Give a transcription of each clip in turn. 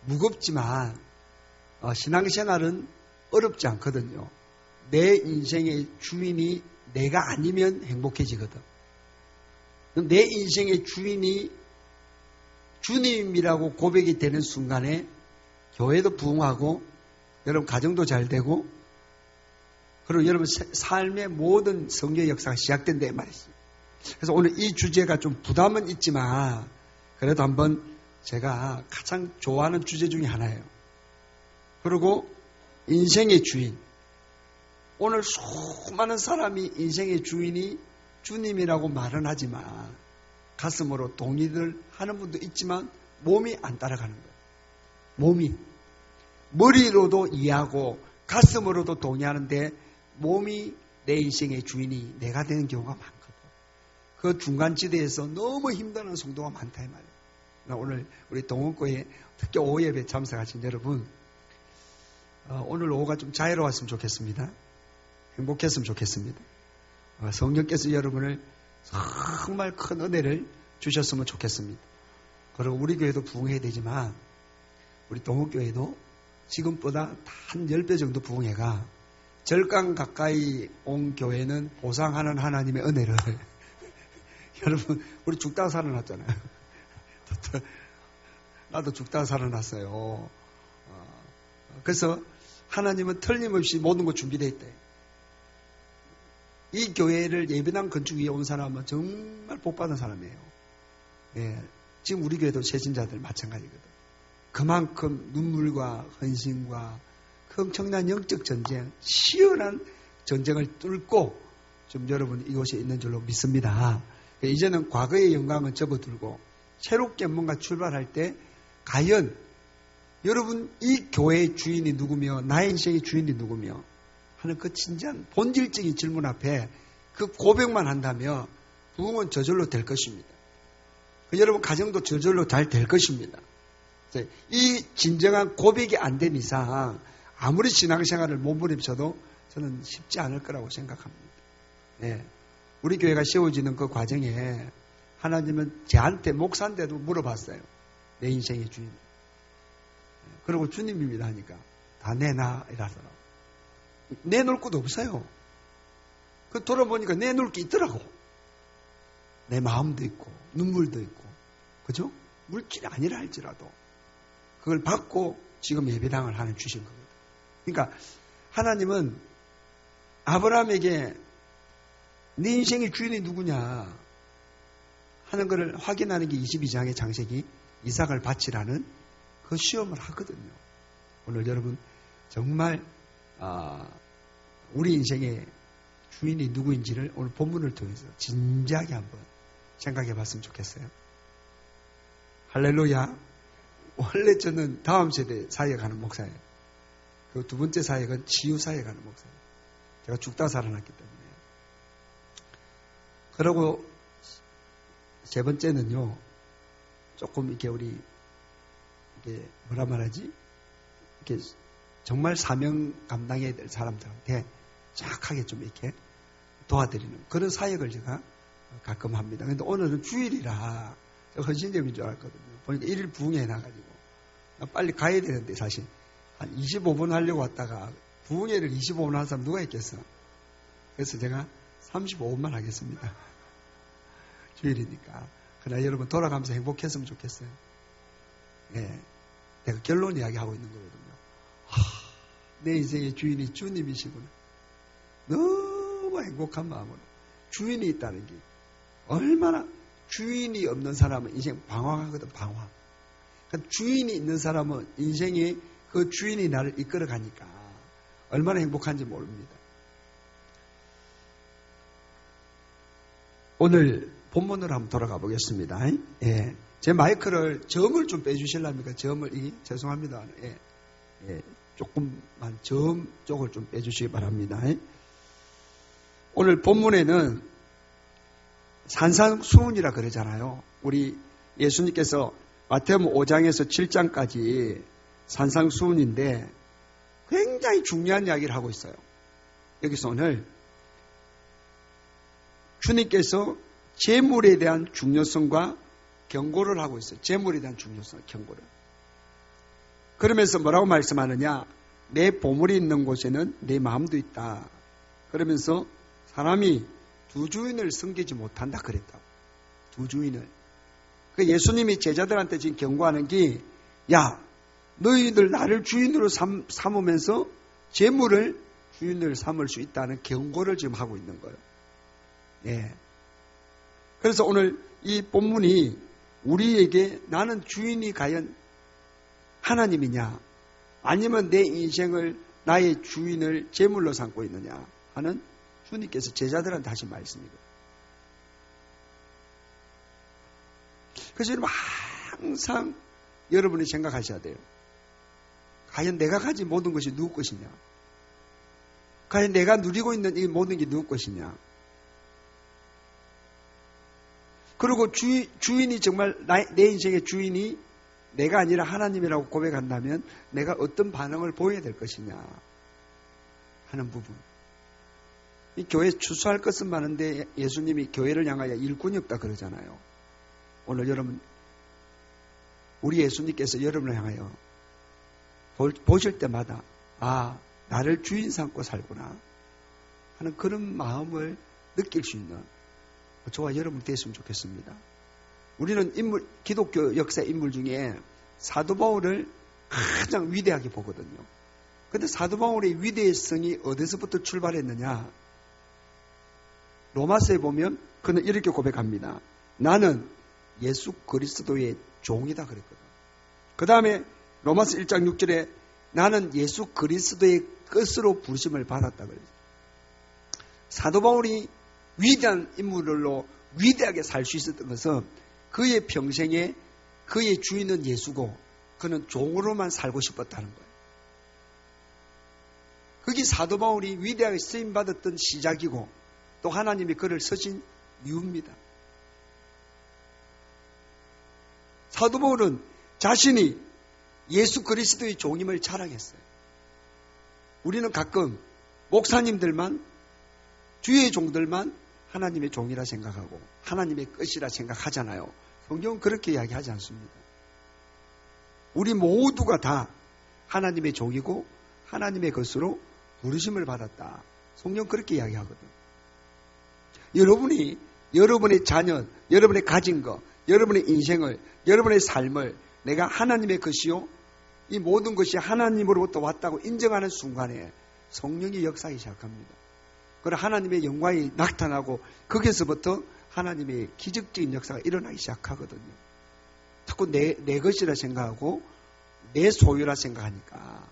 무겁지만 신앙생활은 어렵지 않거든요. 내 인생의 주인이 내가 아니면 행복해지거든. 내 인생의 주인이 주님이라고 고백이 되는 순간에 교회도 부흥하고 여러분 가정도 잘 되고 그리고 여러분 삶의 모든 성령의 역사가 시작된다 말이지. 그래서 오늘 이 주제가 좀 부담은 있지만 그래도 한번 제가 가장 좋아하는 주제 중에 하나예요. 그리고 인생의 주인. 오늘 수많은 사람이 인생의 주인이 주님이라고 말은 하지만 가슴으로 동의를 하는 분도 있지만 몸이 안 따라가는 거예요. 몸이. 머리로도 이해하고 가슴으로도 동의하는데 몸이 내 인생의 주인이 내가 되는 경우가 많거든. 그 중간지대에서 너무 힘드는 성도가 많다 이 말이에요. 오늘 우리 동원교회 특히 오후 예배 참석하신 여러분 오늘 오후가 좀 자유로웠으면 좋겠습니다. 행복했으면 좋겠습니다. 성령께서 여러분을 정말 큰 은혜를 주셨으면 좋겠습니다. 그리고 우리 교회도 부흥해야 되지만 우리 동호교회도 지금보다 한 10배 정도 부흥해가 절강 가까이 온 교회는 보상하는 하나님의 은혜를 여러분 우리 죽다가 살아났잖아요. 나도 죽다가 살아났어요. 그래서 하나님은 틀림없이 모든 거 준비되어 있대. 이 교회를 예배당 건축 위에 온 사람은 정말 복받은 사람이에요. 예, 지금 우리 교회도 세신자들 마찬가지거든. 그만큼 눈물과 헌신과 그 엄청난 영적 전쟁, 시원한 전쟁을 뚫고 좀 여러분 이곳에 있는 줄로 믿습니다. 이제는 과거의 영광은 접어들고 새롭게 뭔가 출발할 때 과연 여러분 이 교회의 주인이 누구며 나의 인생의 주인이 누구며 하는 그 진지한 본질적인 질문 앞에 그 고백만 한다면 부흥은 저절로 될 것입니다. 여러분 가정도 저절로 잘 될 것입니다. 이 진정한 고백이 안 된 이상 아무리 신앙생활을 몸부림쳐도 저는 쉽지 않을 거라고 생각합니다. 네. 우리 교회가 세워지는 그 과정에 하나님은 저한테 목사인데도 물어봤어요. 내 인생의 주인. 그리고 주님입니다 하니까 다 내놔 이라더라고. 내놓을 것도 없어요. 그 돌아보니까 내놓을 게 있더라고. 내 마음도 있고 눈물도 있고 그죠? 물질이 아니라 할지라도 그걸 받고 지금 예배당을 하나 주신 겁니다. 그러니까 하나님은 아브라함에게 네 인생의 주인이 누구냐 하는 것을 확인하는 게 22장의 창세기 이삭을 바치라는 그 시험을 하거든요. 오늘 여러분 정말 우리 인생의 주인이 누구인지를 오늘 본문을 통해서 진지하게 한번 생각해 봤으면 좋겠어요. 할렐루야. 원래 저는 다음 세대 사역하는 목사예요. 그 두 번째 사역은 치유 사역하는 목사예요. 제가 죽다 살아났기 때문에. 그리고 세 번째는요. 조금 이렇게 우리 이게 뭐라 말하지? 이렇게 정말 사명 감당해야 될 사람들한테 정확하게 좀 이렇게 도와드리는 그런 사역을 제가 가끔 합니다. 근데 오늘은 주일이라 헌신점인 줄 알았거든요. 보니까 1일 부흥회 해놔가지고 빨리 가야 되는데 사실 한 25분 하려고 왔다가 부흥회를 25분 한 사람 누가 있겠어? 그래서 제가 35분만 하겠습니다. 주일이니까. 그러나 여러분 돌아가면서 행복했으면 좋겠어요. 예, 내가 결론 이야기하고 있는 거거든요. 내 인생의 주인이 주님이시구나. 너무 행복한 마음으로 주인이 있다는 게 얼마나 주인이 없는 사람은 인생 방황하거든. 방황. 그러니까 주인이 있는 사람은 인생에 그 주인이 나를 이끌어 가니까 얼마나 행복한지 모릅니다. 오늘 본문으로 한번 돌아가 보겠습니다. 예. 제 마이크를 점을 좀 빼주실랍니까? 점을, 죄송합니다. 예. 예. 조금만 점 쪽을 좀 빼주시기 바랍니다. 오늘 본문에는 산상수훈이라 그러잖아요. 우리 예수님께서 마태복음 5장에서 7장까지 산상수훈인데 굉장히 중요한 이야기를 하고 있어요. 여기서 오늘 주님께서 재물에 대한 중요성과 경고를 하고 있어요. 재물에 대한 중요성, 경고를. 그러면서 뭐라고 말씀하느냐? 내 보물이 있는 곳에는 내 마음도 있다. 그러면서 사람이 두 주인을 섬기지 못한다 그랬다고. 두 주인을. 그 예수님이 제자들한테 지금 경고하는 게, 야, 너희들 나를 주인으로 삼으면서 재물을 주인을 삼을 수 있다는 경고를 지금 하고 있는 거예요. 예. 그래서 오늘 이 본문이 우리에게 나는 주인이 과연 하나님이냐, 아니면 내 인생을 나의 주인을 제물로 삼고 있느냐 하는 주님께서 제자들한테 하신 말씀이거든요. 그래서 여러분 항상 여러분이 생각하셔야 돼요. 과연 내가 가진 모든 것이 누구 것이냐? 과연 내가 누리고 있는 이 모든 게 누구 것이냐? 그리고 주인이 정말 내 인생의 주인이 내가 아니라 하나님이라고 고백한다면 내가 어떤 반응을 보여야 될 것이냐 하는 부분. 이 교회 추수할 것은 많은데 예수님이 교회를 향하여 일꾼이 없다 그러잖아요. 오늘 여러분, 우리 예수님께서 여러분을 향하여 보실 때마다 아, 나를 주인 삼고 살구나 하는 그런 마음을 느낄 수 있는 저와 여러분 됐으면 좋겠습니다. 우리는 기독교 역사 인물 중에 사도 바울을 가장 위대하게 보거든요. 그런데 사도 바울의 위대성이 어디서부터 출발했느냐? 로마서에 보면 그는 이렇게 고백합니다. 나는 예수 그리스도의 종이다 그랬거든. 그 다음에 로마서 1장 6절에 나는 예수 그리스도의 끝으로 부르심을 받았다 그랬어요. 사도 바울이 위대한 인물로 위대하게 살 수 있었던 것은 그의 평생에 그의 주인은 예수고 그는 종으로만 살고 싶었다는 거예요. 그게 사도 바울이 위대하게 쓰임받았던 시작이고 또 하나님이 그를 쓰신 이유입니다. 사도 바울은 자신이 예수 그리스도의 종임을 자랑했어요. 우리는 가끔 목사님들만, 주의 종들만 하나님의 종이라 생각하고 하나님의 끝이라 생각하잖아요. 성경은 그렇게 이야기하지 않습니다. 우리 모두가 다 하나님의 종이고 하나님의 것으로 부르심을 받았다. 성경은 그렇게 이야기하거든. 여러분이 여러분의 자녀, 여러분의 가진 것, 여러분의 인생을, 여러분의 삶을 내가 하나님의 것이요, 이 모든 것이 하나님으로부터 왔다고 인정하는 순간에 성령이 역사하기 시작합니다. 그리고 하나님의 영광이 나타나고 거기서부터 하나님의 기적적인 역사가 일어나기 시작하거든요. 자꾸 내 것이라 생각하고 내 소유라 생각하니까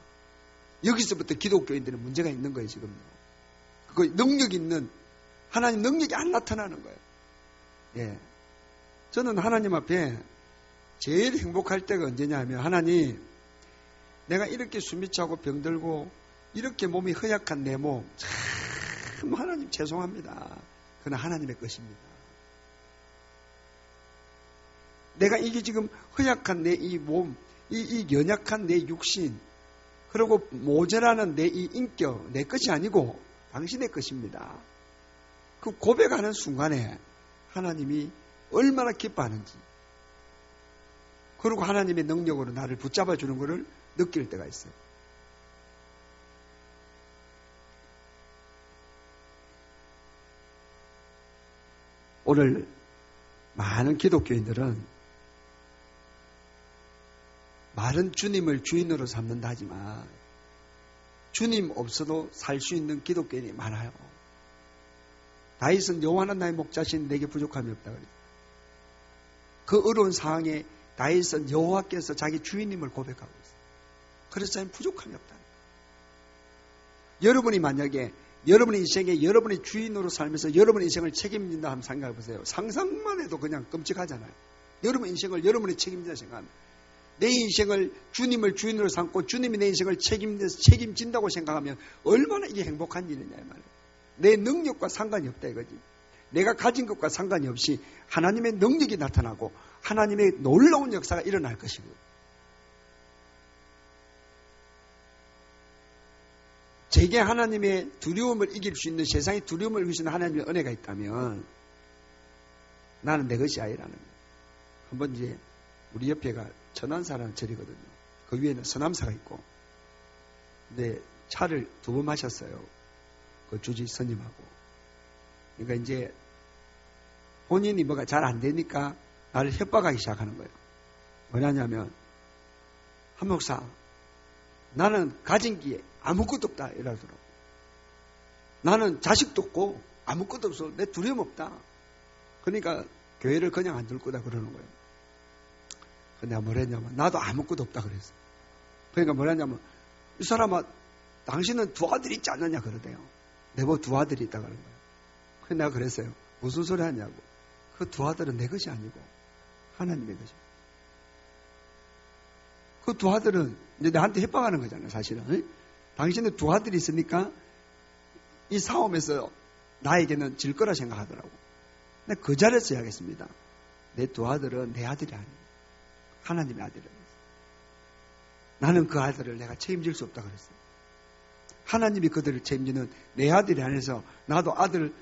여기서부터 기독교인들은 문제가 있는 거예요. 지금요. 그 능력 있는 하나님 능력이 안 나타나는 거예요. 예. 저는 하나님 앞에 제일 행복할 때가 언제냐 하면, 하나님, 내가 이렇게 숨이 차고 병들고 이렇게 몸이 허약한 내 몸 참 하나님 죄송합니다. 그건 하나님의 것입니다. 내가 이게 지금 허약한 내 이 몸, 이 연약한 내 육신, 그리고 모자라는 내 이 인격, 내 것이 아니고 당신의 것입니다. 그 고백하는 순간에 하나님이 얼마나 기뻐하는지, 그리고 하나님의 능력으로 나를 붙잡아 주는 것을 느낄 때가 있어요. 오늘 많은 기독교인들은 말은 주님을 주인으로 삼는다 하지만 주님 없어도 살 수 있는 기독교인이 많아요. 다윗은 여호와는 나의 목자신 내게 부족함이 없다 그랬어요. 그 어려운 상황에 다윗은 여호와께서 자기 주인님을 고백하고 있어요. 그래서 자기는 부족함이 없다. 여러분이 만약에 여러분의 인생에 여러분의 주인으로 살면서 여러분의 인생을 책임진다 하면 생각해 보세요. 상상만 해도 그냥 끔찍하잖아요. 여러분의 인생을 여러분이 책임진다 생각하면, 내 인생을 주님을 주인으로 삼고 주님이 내 인생을 책임진다고 생각하면 얼마나 이게 행복한 일이냐 이 말이에요. 내 능력과 상관이 없다 이거지. 내가 가진 것과 상관이 없이 하나님의 능력이 나타나고 하나님의 놀라운 역사가 일어날 것이고, 제게 하나님의 두려움을 이길 수 있는, 세상의 두려움을 이길 수 있는 하나님의 은혜가 있다면 나는 내 것이 아니라는 거예요. 한번 이제 우리 옆에가 천안사라는 절이거든요. 그 위에는 서남사가 있고, 근데 차를 2번 마셨어요. 그 주지 스님하고. 그러니까 이제 본인이 뭐가 잘 안 되니까 나를 협박하기 시작하는 거예요. 뭐냐면, 한 목사, 나는 가진 게 아무것도 없다 이러더라고. 나는 자식도 없고 아무것도 없어. 내 두려움 없다. 그러니까 교회를 그냥 안 둘 거다 그러는 거예요. 근데 내가 뭐랬냐면, 나도 아무것도 없다 그랬어. 그러니까 뭐랬냐면, 이 사람아, 당신은 2 아들이 있지 않느냐 그러대요. 내보고 2 아들이 있다 그런 거예요. 그래서 내가 그랬어요. 무슨 소리 하냐고. 그 2 아들은 내 것이 아니고 하나님의 것이야. 그 2 아들은 이제 나한테 협박하는 거잖아요, 사실은. 응? 당신은 2 아들이 있으니까 이 싸움에서 나에게는 질 거라 생각하더라고. 근데 그 자리에서 이야기했습니다. 내 2 아들은 내 아들이 아니에요. 하나님의 아들이라고 했어요. 나는 그 아들을 내가 책임질 수 없다 그랬어요. 하나님이 그들을 책임지는 내 아들이 아니어서 나도 아들,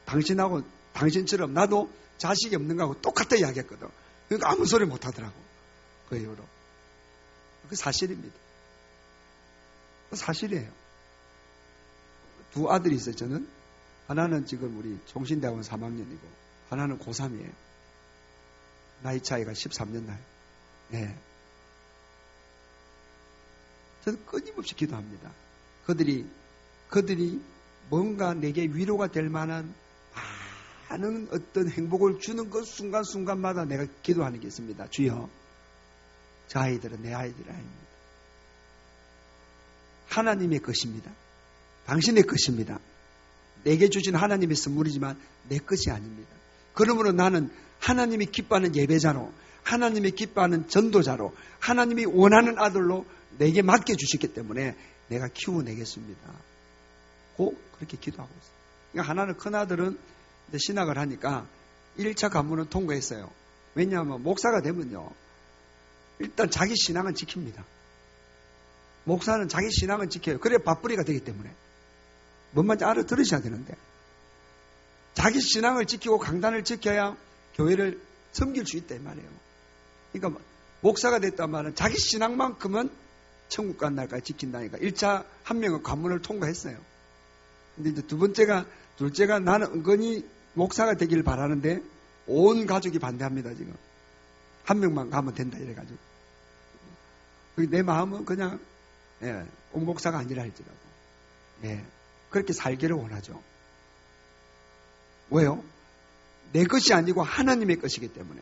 당신하고 당신처럼 나도 자식이 없는 거하고 똑같다 이야기했거든. 그러니까 아무 소리 못 하더라고. 그 이후로. 그 사실입니다. 그 사실이에요. 2 아들이 있어요, 저는. 하나는 지금 우리 종신대학원 3학년이고, 하나는 고3이에요. 나이 차이가 13년 나요. 예. 저는 끊임없이 기도합니다. 그들이 뭔가 내게 위로가 될 만한 많은 어떤 행복을 주는 그 순간순간마다 내가 기도하는 게 있습니다. 주여, 저 아이들은 내 아이들이 아닙니다. 하나님의 것입니다. 당신의 것입니다. 내게 주신 하나님의 선물이지만 내 것이 아닙니다. 그러므로 나는 하나님이 기뻐하는 예배자로, 하나님이 기뻐하는 전도자로, 하나님이 원하는 아들로 내게 맡겨주셨기 때문에 내가 키워내겠습니다. 꼭 그렇게 기도하고 있어요. 그러니까 하나는 큰아들은 신학을 하니까 1차 관문은 통과했어요. 왜냐하면 목사가 되면요, 일단 자기 신앙은 지킵니다. 목사는 자기 신앙은 지켜요. 그래야 밥벌이가 되기 때문에. 뭔 말인지 알아들으셔야 되는데, 자기 신앙을 지키고 강단을 지켜야 교회를 섬길 수 있다 이 말이에요. 그러니까 목사가 됐단 말은 자기 신앙만큼은 천국 간 날까지 지킨다니까. 1차 한 명은 관문을 통과했어요. 근데 이제 둘째가 나는 은근히 목사가 되기를 바라는데 온 가족이 반대합니다, 지금. 한 명만 가면 된다 이래가지고. 내 마음은 그냥 온 목사가 아니라 할지라도 그렇게 살기를 원하죠. 왜요? 내 것이 아니고 하나님의 것이기 때문에.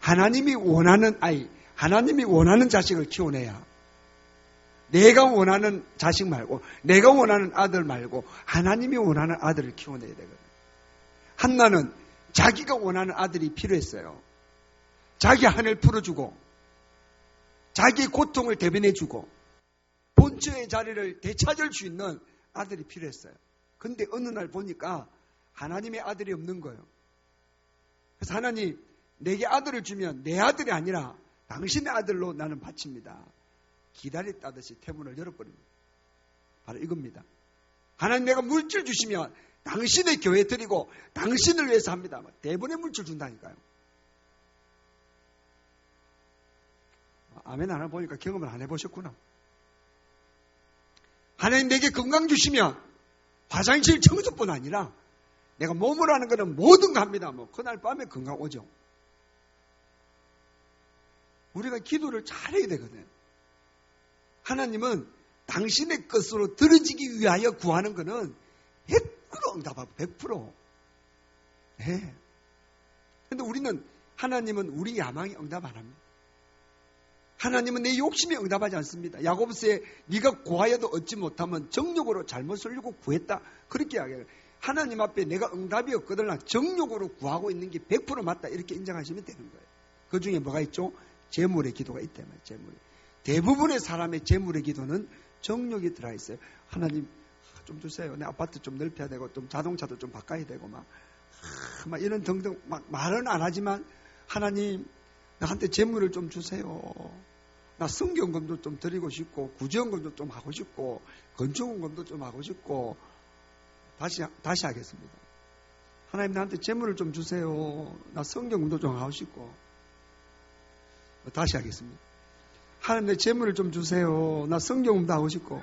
하나님이 원하는 아이, 하나님이 원하는 자식을 키워내야, 내가 원하는 자식 말고, 내가 원하는 아들 말고 하나님이 원하는 아들을 키워내야 되거든요. 한나는 자기가 원하는 아들이 필요했어요. 자기 한을 풀어주고, 자기의 고통을 대변해주고, 본처의 자리를 되찾을 수 있는 아들이 필요했어요. 근데 어느 날 보니까 하나님의 아들이 없는 거예요. 그래서 하나님, 내게 아들을 주면 내 아들이 아니라 당신의 아들로 나는 바칩니다. 기다렸다듯이 태문을 열어버립니다. 바로 이겁니다. 하나님, 내가 물질 주시면 당신의 교회 드리고 당신을 위해서 합니다. 대부분의 물질 준다니까요. 아멘 안 해보니까 경험을 안 해보셨구나. 하나님, 내게 건강 주시면 화장실 청소뿐 아니라 내가 몸을 하는 거는 뭐든 합니다. 그날 밤에 건강 오죠. 우리가 기도를 잘해야 되거든요. 하나님은 당신의 것으로 들어지기 위하여 구하는 거는 100% 응답하고 100%. 네. 근데 하나님은 우리 야망에 응답 안 합니다. 하나님은 내 욕심에 응답하지 않습니다. 야고보서에 네가 구하여도 얻지 못하면 정욕으로 잘못을 일고 구했다. 그렇게 이야기해요. 하나님 앞에 내가 응답이 없거든 정욕으로 구하고 있는 게 100% 맞다. 이렇게 인정하시면 되는 거예요. 그 중에 뭐가 있죠? 재물의 기도가 있다면 재물. 대부분의 사람의 재물의 기도는 정욕이 들어있어요. 하나님 좀 주세요. 내 아파트 좀 넓혀야 되고 좀 자동차도 좀 바꿔야 되고 막 이런 등등 막 말은 안 하지만 하나님 나한테 재물을 좀 주세요. 나 성경금도 좀 드리고 싶고 구제원금도 좀 하고 싶고 건축원금도 좀 하고 싶고 다시 하겠습니다. 하나님 나한테 재물을 좀 주세요. 나 성경금도 좀 하고 싶고 다시 하겠습니다. 하나님 내 재물을 좀 주세요. 나 성경금도 하고 싶고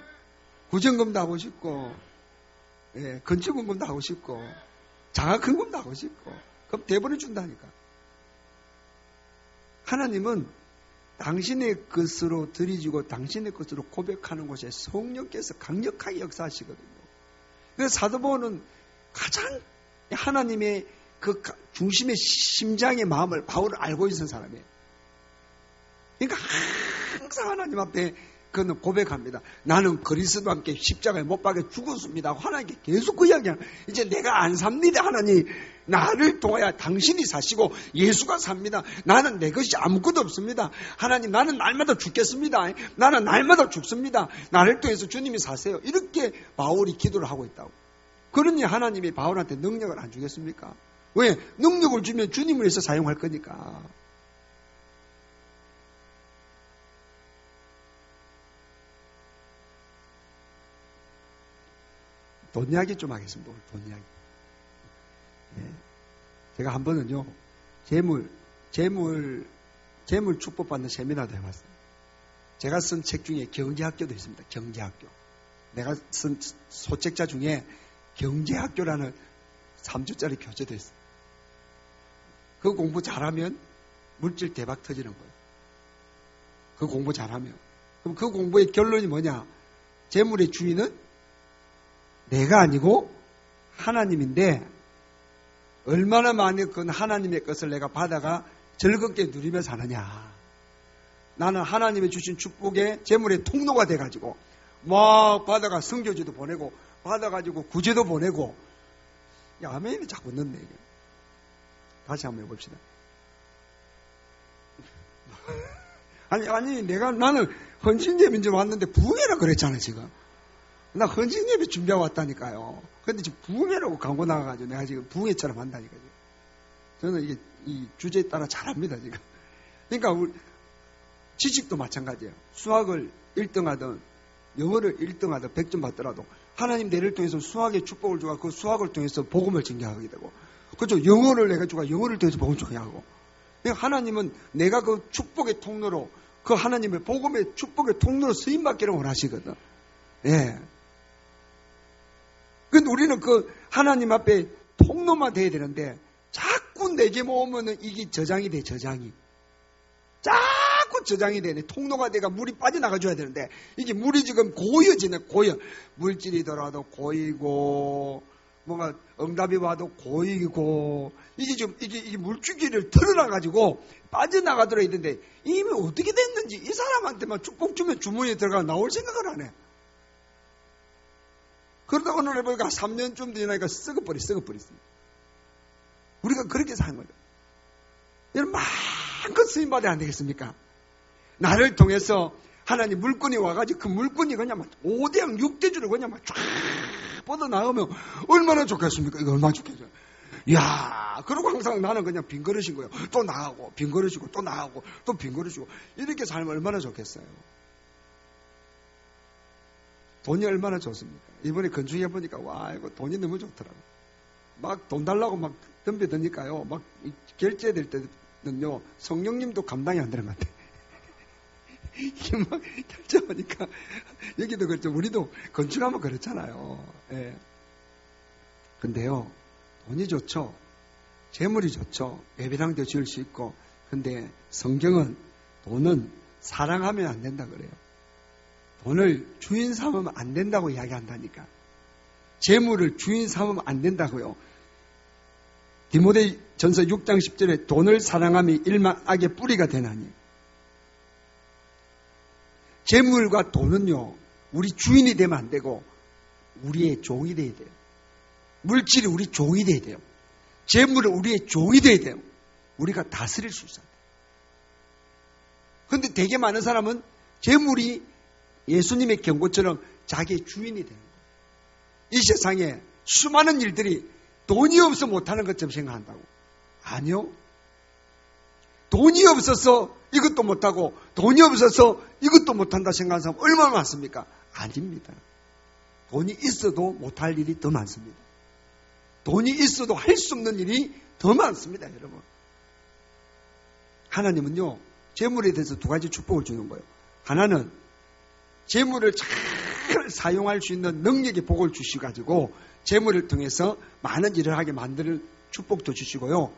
구정금도 하고 싶고 예, 건축금도 하고 싶고 장학금도 하고 싶고 그럼 대본을 준다니까. 하나님은 당신의 것으로 들이주고 당신의 것으로 고백하는 곳에 성령께서 강력하게 역사하시거든요. 그래서 사도 바울은 가장 하나님의 그 중심의 심장의 마음을 바울을 알고 있는 사람이에요. 그러니까 항상 하나님 앞에 그는 고백합니다. 나는 그리스도와 함께 십자가에 못 박혀 죽었습니다. 하나님께 계속 그 이야기하는. 이제 내가 안 삽니다. 하나님 나를 통하여 당신이 사시고 예수가 삽니다. 나는 내 것이 아무것도 없습니다. 하나님 나는 날마다 죽겠습니다. 나는 날마다 죽습니다. 나를 통해서 주님이 사세요. 이렇게 바울이 기도를 하고 있다고. 그러니 하나님이 바울한테 능력을 안 주겠습니까? 왜? 능력을 주면 주님을 위해서 사용할 거니까. 돈 이야기 좀 하겠습니다. 돈 이야기. 네. 제가 한 번은요, 재물 축복받는 세미나도 해봤어요. 제가 쓴 책 중에 경제학교도 있습니다. 경제학교. 내가 쓴 소책자 중에 경제학교라는 3주짜리 교재도 있어요. 그 공부 잘하면 물질 대박 터지는 거예요. 그 공부 잘하면. 그럼 그 공부의 결론이 뭐냐? 재물의 주인은 내가 아니고 하나님인데 얼마나 많이 그 하나님의 것을 내가 받아가 즐겁게 누리며 사느냐. 나는 하나님의 주신 축복의 재물의 통로가 돼가지고 막 받아가 성교지도 보내고 받아가지고 구제도 보내고. 야, 아멘이 자꾸 넣네 이게. 다시 한번 해봅시다. 아니 나는 헌신예배 좀 왔는데 부흥회라 그랬잖아 지금. 나 헌신예배 준비하고 왔다니까요. 근데 지금 부흥회라고 광고 나가가지고 내가 지금 부흥회처럼 한다니까요. 저는 이게 이 주제에 따라 잘합니다 지금. 그러니까 우리 지식도 마찬가지예요. 수학을 1등하든 영어를 1등하든 100점 받더라도 하나님 내를 통해서 수학의 축복을 주고 그 수학을 통해서 복음을 증거하게 되고, 그렇죠. 영어를 내가 주고 영어를 통해서 복음을 증거하고. 그러니까 하나님은 내가 그 축복의 통로로, 그 하나님의 복음의 축복의 통로로 쓰임받기를 원하시거든. 예. 근데 우리는 그 하나님 앞에 통로만 돼야 되는데 자꾸 내게 모으면은 이게 저장이 돼, 저장이. 자꾸 저장이 되네. 통로가 돼가 물이 빠져나가줘야 되는데 이게 물이 지금 고여지네, 고여. 물질이더라도 고이고, 뭔가 응답이 와도 고이고, 이게 좀, 이게 물줄기를 털어놔가지고 빠져나가더라 있는데 이미 어떻게 됐는지 이 사람한테만 축복 주면 주머니에 들어가 나올 생각을 안 해. 그러다 어느 날 보니까 3년쯤 되니까 썩어버렸습니다. 우리가 그렇게 사는 거죠. 여러분, 마음껏 쓰임받아야 안 되겠습니까? 나를 통해서 하나님 물건이 와가지고 그 물건이 그냥 막 5대양 6대주를 그냥 막 쫙 뻗어나오면 얼마나 좋겠습니까? 이거 얼마나 좋겠어요. 이야, 그러고 항상 나는 그냥 빈 그릇인 거예요. 또 나가고, 빈 그릇이고, 또 나가고, 또 빈 그릇이고. 이렇게 살면 얼마나 좋겠어요. 돈이 얼마나 좋습니까? 이번에 건축해보니까, 와, 이거 돈이 너무 좋더라고요. 막 돈 달라고 막 덤벼드니까요. 막 결제될 때는요, 성령님도 감당이 안 되는 것 같아요. 이게 막 결제하니까, 여기도 그렇죠. 우리도 건축하면 그렇잖아요. 예. 근데요, 돈이 좋죠. 재물이 좋죠. 예배당도 지을 수 있고. 근데 성경은 돈은 사랑하면 안 된다 그래요. 돈을 주인 삼으면 안 된다고 이야기한다니까. 재물을 주인 삼으면 안 된다고요. 디모데 전서 6장 10절에 돈을 사랑함이 일만 악의 뿌리가 되나니. 재물과 돈은요, 우리 주인이 되면 안 되고 우리의 종이 돼야 돼요. 물질이 우리 종이 돼야 돼요. 재물은 우리의 종이 돼야 돼요. 우리가 다스릴 수 있어야 돼요. 그런데 되게 많은 사람은 재물이 예수님의 경고처럼 자기의 주인이 되는 거예요. 이 세상에 수많은 일들이 돈이 없어 못하는 것처럼 생각한다고. 아니요. 돈이 없어서 이것도 못하고 돈이 없어서 이것도 못한다 생각하는 사람 얼마나 많습니까? 아닙니다. 돈이 있어도 못할 일이 더 많습니다. 돈이 있어도 할 수 없는 일이 더 많습니다, 여러분. 하나님은요, 재물에 대해서 두 가지 축복을 주는 거예요. 하나는 재물을 잘 사용할 수 있는 능력의 복을 주시가지고 재물을 통해서 많은 일을 하게 만드는 축복도 주시고요.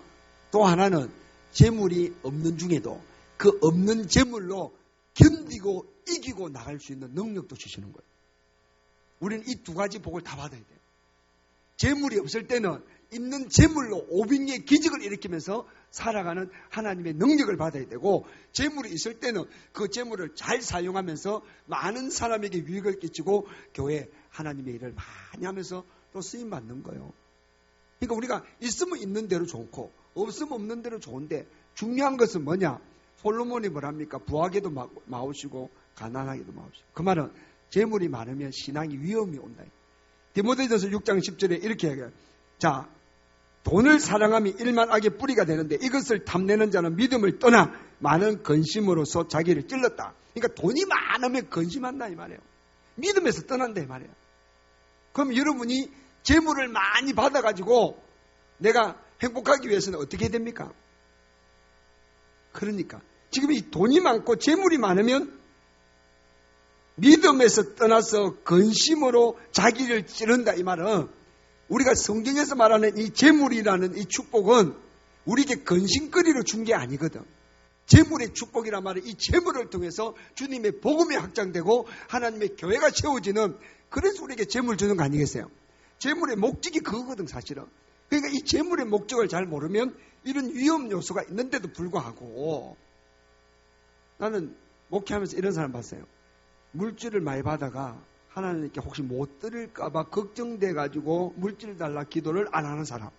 또 하나는 재물이 없는 중에도 그 없는 재물로 견디고 이기고 나갈 수 있는 능력도 주시는 거예요. 우리는 이 두 가지 복을 다 받아야 돼요. 재물이 없을 때는 있는 재물로 오병이의 기적을 일으키면서 살아가는 하나님의 능력을 받아야 되고, 재물이 있을 때는 그 재물을 잘 사용하면서 많은 사람에게 유익을 끼치고 교회 하나님의 일을 많이 하면서 또 쓰임 받는 거예요. 그러니까 우리가 있으면 있는 대로 좋고 없으면 없는 대로 좋은데, 중요한 것은 뭐냐? 솔로몬이 뭐랍니까? 부하게도 마우시고 가난하게도 마우시고. 그 말은 재물이 많으면 신앙이 위험이 온다. 디모데전서 6장 10절에 이렇게 얘기해요. 자, 돈을 사랑하면 일만 악의 뿌리가 되는데 이것을 탐내는 자는 믿음을 떠나 많은 근심으로서 자기를 찔렀다. 그러니까 돈이 많으면 근심한다 이 말이에요. 믿음에서 떠난다 이 말이에요. 그럼 여러분이 재물을 많이 받아가지고 내가 행복하기 위해서는 어떻게 해야 됩니까? 그러니까 지금 이 돈이 많고 재물이 많으면 믿음에서 떠나서 근심으로 자기를 찌른다 이 말은, 우리가 성경에서 말하는 이 재물이라는 이 축복은 우리에게 근심거리로 준 게 아니거든. 재물의 축복이란 말은 이 재물을 통해서 주님의 복음이 확장되고 하나님의 교회가 세워지는, 그래서 우리에게 재물 주는 거 아니겠어요? 재물의 목적이 그거거든 사실은. 그러니까 이 재물의 목적을 잘 모르면 이런 위험 요소가 있는데도 불구하고, 나는 목회하면서 이런 사람 봤어요. 물질을 많이 받아가 하나님께 혹시 못 드릴까봐 걱정돼가지고 물질 달라 기도를 안 하는 사람.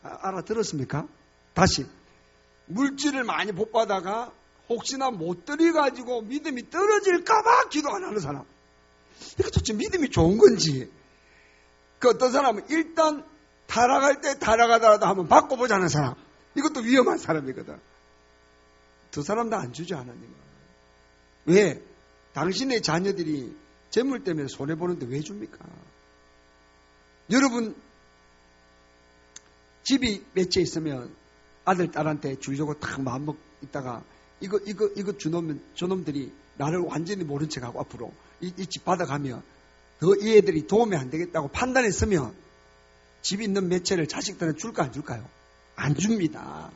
알아들었습니까? 다시. 물질을 많이 못 받아가 혹시나 못 드려가지고 믿음이 떨어질까봐 기도 안 하는 사람. 이거 도대체 믿음이 좋은 건지. 그 어떤 사람은 일단 타락할 때 타락하더라도 한번 바꿔보자는 사람. 이것도 위험한 사람이거든. 두 사람 다 안 주죠, 하나님은. 왜? 당신의 자녀들이 재물 때문에 손해보는데 왜 줍니까? 여러분, 집이 몇 채 있으면 아들, 딸한테 주려고 딱 마음먹 있다가 이거 주놓으면 저놈들이 나를 완전히 모른 척하고 앞으로 이 집 받아가면 더 이 애들이 도움이 안 되겠다고 판단했으면 집이 있는 몇 채를 자식들한테 줄까 안 줄까요? 안 줍니다.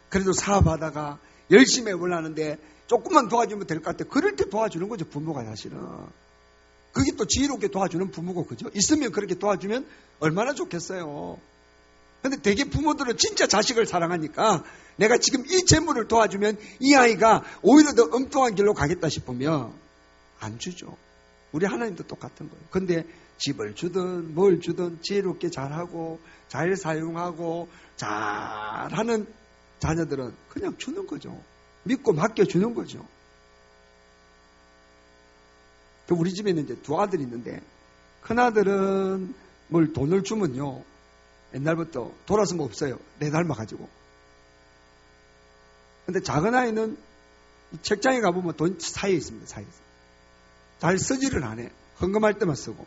그래도 사업하다가 열심히 해보려는데 조금만 도와주면 될 것 같아. 그럴 때 도와주는 거죠, 부모가 사실은. 그게 또 지혜롭게 도와주는 부모고, 그죠? 있으면 그렇게 도와주면 얼마나 좋겠어요. 근데 대개 부모들은 진짜 자식을 사랑하니까 내가 지금 이 재물을 도와주면 이 아이가 오히려 더 엉뚱한 길로 가겠다 싶으면 안 주죠. 우리 하나님도 똑같은 거예요. 근데 집을 주든 뭘 주든 지혜롭게 잘하고 잘 사용하고 잘하는 자녀들은 그냥 주는 거죠. 믿고 맡겨주는 거죠. 우리 집에는 이제 두 아들이 있는데, 큰아들은 뭘 돈을 주면요, 옛날부터 돌아서면 없어요. 내 닮아가지고. 근데 작은 아이는 책장에 가보면 돈 사이에 있습니다. 사이에. 잘 쓰지를 안 해. 헌금할 때만 쓰고.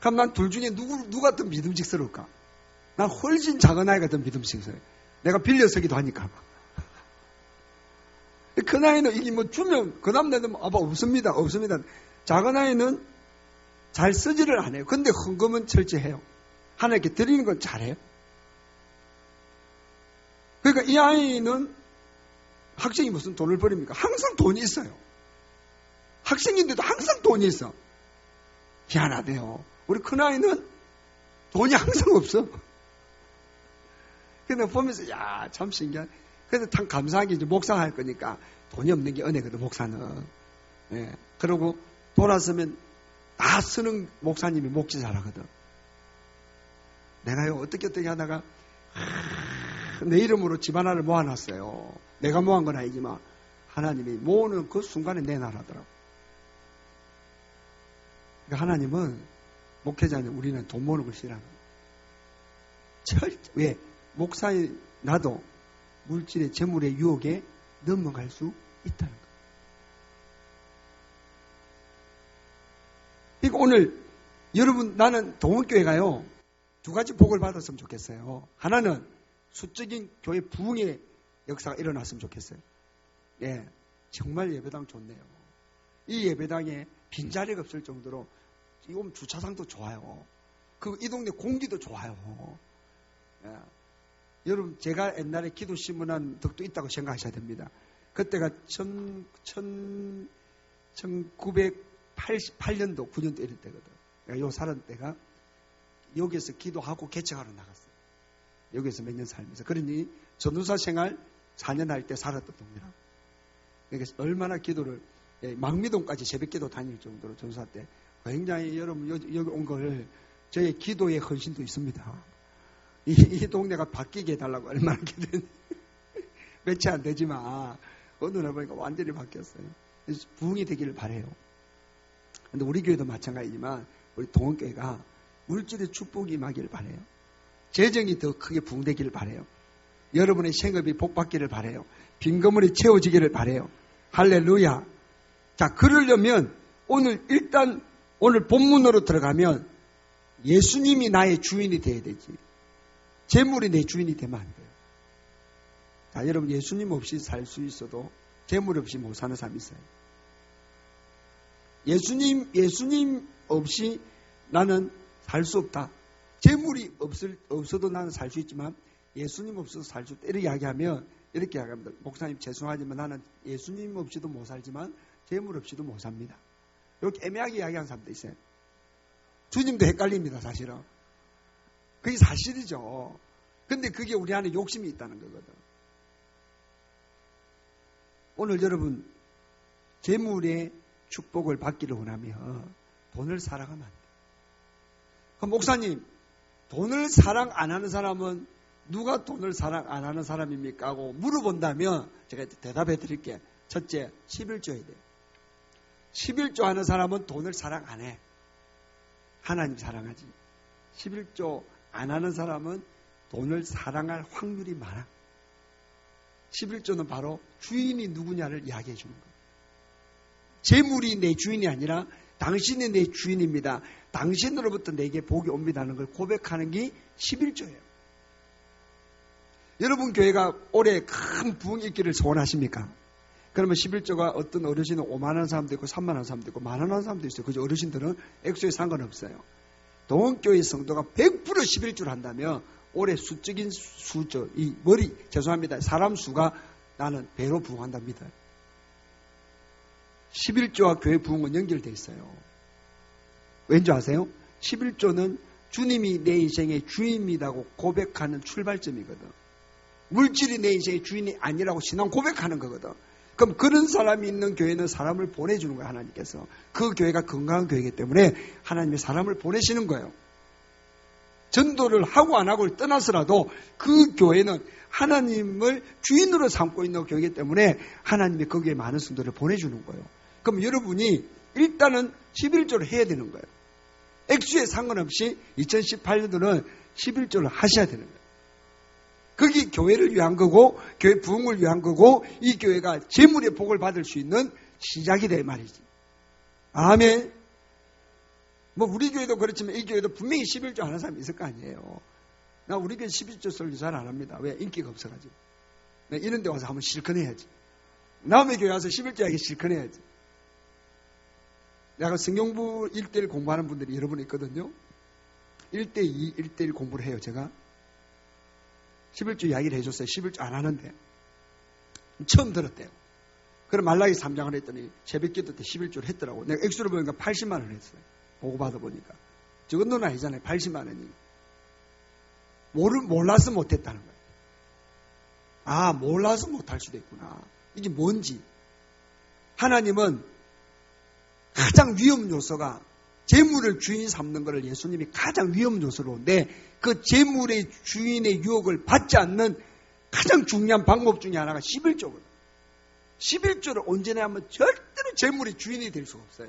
그럼 난 둘 중에 누가 더 믿음직스러울까? 난 훨씬 작은 아이가 더 믿음직스러워요. 내가 빌려 쓰기도 하니까. 큰 아이는 이게 뭐 주면 그 다음 내는 없습니다. 작은 아이는 잘 쓰지를 않아요. 근데 헌금은 철저해요. 하나님께 드리는 건 잘해요. 그러니까 이 아이는 학생이 무슨 돈을 버립니까? 항상 돈이 있어요. 학생인데도 항상 돈이 있어. 희한하대요. 우리 큰 아이는 돈이 항상 없어. 그래서 보면서 야, 참 신기한. 그래서 참 감사한 게 이제 목사할 거니까 돈이 없는 게 은혜거든, 목사는. 예. 그러고 돌아서면 다 쓰는 목사님이 목지 잘하거든. 내가요, 어떻게 하다가 내 이름으로 집 하나를 모아놨어요. 내가 모은 건 아니지만 하나님이 모으는 그 순간에 내놔라더라고. 그러니까 하나님은 목회자는 우리는 돈 모으는 걸 싫어하는 거예요. 왜? 목사인 나도 물질의 재물의 유혹에 넘어갈 수 있다는 거예요. 그러니까 오늘 여러분, 나는 동원교회가요, 두 가지 복을 받았으면 좋겠어요. 하나는 수적인 교회 부흥의 역사가 일어났으면 좋겠어요. 예. 정말 예배당 좋네요. 이 예배당에 빈자리가 없을 정도로 이건 주차장도 좋아요. 이 동네 공기도 좋아요. 예. 여러분, 제가 옛날에 기도 신문한 덕도 있다고 생각하셔야 됩니다. 그때가 1988년도, 9년도 이럴 때거든. 요 살은 때가 여기에서 기도하고 개척하러 나갔어요. 여기에서 몇 년 살면서. 그러니 전도사 생활 4년 할 때 살았던 동네라고. 그러니까 얼마나 기도를, 망미동까지 새벽기도 다닐 정도로 전도사 때 굉장히 여러분 여기 온 걸 저의 기도의 헌신도 있습니다. 이 동네가 바뀌게 해달라고 얼마나 기도했는지 며칠 안 되지만 어느 날 보니까 완전히 바뀌었어요. 그래서 부흥이 되기를 바라요. 근데 우리 교회도 마찬가지지만 우리 동원교회가 물질의 축복이 임하기를 바라요. 재정이 더 크게 부흥되기를 바라요. 여러분의 생업이 복받기를 바라요. 빈 건물이 채워지기를 바라요. 할렐루야. 자, 그러려면 일단 오늘 본문으로 들어가면 예수님이 나의 주인이 돼야 되지. 재물이 내 주인이 되면 안 돼요. 자, 여러분, 예수님 없이 살 수 있어도 재물 없이 못 사는 사람이 있어요. 예수님 없이 나는 살 수 없다. 재물이 없어도 나는 살 수 있지만 예수님 없어도 살 수 없다. 이렇게 이야기하면 이렇게 이야기합니다. 목사님 죄송하지만 나는 예수님 없이도 못 살지만 재물 없이도 못 삽니다. 이렇게 애매하게 이야기하는 사람도 있어요. 주님도 헷갈립니다, 사실은. 그게 사실이죠. 근데 그게 우리 안에 욕심이 있다는 거거든. 오늘 여러분, 재물의 축복을 받기를 원하면 돈을 사랑하면 안 돼요. 그럼 목사님, 돈을 사랑 안 하는 사람은 누가 돈을 사랑 안 하는 사람입니까? 하고 물어본다면 제가 대답해 드릴게요. 첫째, 11조 해야 돼요. 11조 하는 사람은 돈을 사랑 안 해. 하나님 사랑하지. 11조 안 하는 사람은 돈을 사랑할 확률이 많아. 11조는 바로 주인이 누구냐를 이야기해 주는 거예요. 재물이 내 주인이 아니라 당신이 내 주인입니다. 당신으로부터 내게 복이 옵니다는 걸 고백하는 게 11조예요. 여러분 교회가 올해 큰 부흥이 있기를 소원하십니까? 그러면 11조가 어떤 어르신은 5만 원 사람도 있고 3만 원 사람도 있고 10,000원 하는 사람도 있어요. 그죠? 어르신들은 액수에 상관없어요. 동원교회 성도가 100% 11조를 한다면 올해 수적인 수죠. 죄송합니다. 사람 수가 나는 배로 부흥한답니다. 11조와 교회 부흥은 연결되어 있어요. 왠지 아세요? 11조는 주님이 내 인생의 주인이라고 고백하는 출발점이거든. 물질이 내 인생의 주인이 아니라고 신앙 고백하는 거거든. 그럼 그런 사람이 있는 교회는 사람을 보내주는 거예요, 하나님께서. 그 교회가 건강한 교회이기 때문에 하나님이 사람을 보내시는 거예요. 전도를 하고 안 하고를 떠나서라도 그 교회는 하나님을 주인으로 삼고 있는 교회이기 때문에 하나님이 거기에 많은 성도를 보내주는 거예요. 그럼 여러분이 일단은 11조를 해야 되는 거예요. 액수에 상관없이 2018년도는 11조를 하셔야 되는 거예요. 그게 교회를 위한 거고 교회 부흥을 위한 거고 이 교회가 재물의 복을 받을 수 있는 시작이 될 말이지. 아멘. 우리 교회도 그렇지만 이 교회도 분명히 11조 하는 사람이 있을 거 아니에요. 나 우리 교회 11조 설교 잘 안 합니다. 왜? 인기가 없어가지고. 이런 데 와서 한번 실컷 해야지. 남의 교회 와서 11조 하기 실컷 해야지. 내가 성경부 1대1 공부하는 분들이 여러 분 있거든요. 1대2, 1대1 공부를 해요, 제가. 11조 이야기를 해줬어요. 11조 안 하는데. 처음 들었대요. 그럼 말라기 3장을 했더니 새벽기도 때 11조를 했더라고. 내가 액수를 보니까 80만 원 했어요. 보고 받아보니까. 적은 돈 아니잖아요. 80만 원이. 몰라서 못했다는 거예요. 아, 몰라서 못할 수도 있구나. 이게 뭔지. 하나님은 가장 위험 요소가 재물을 주인 삼는 것을 예수님이 가장 위험 요소로인데 그 재물의 주인의 유혹을 받지 않는 가장 중요한 방법 중에 하나가 11조거든요. 11조를 온전히 하면 절대로 재물의 주인이 될 수가 없어요.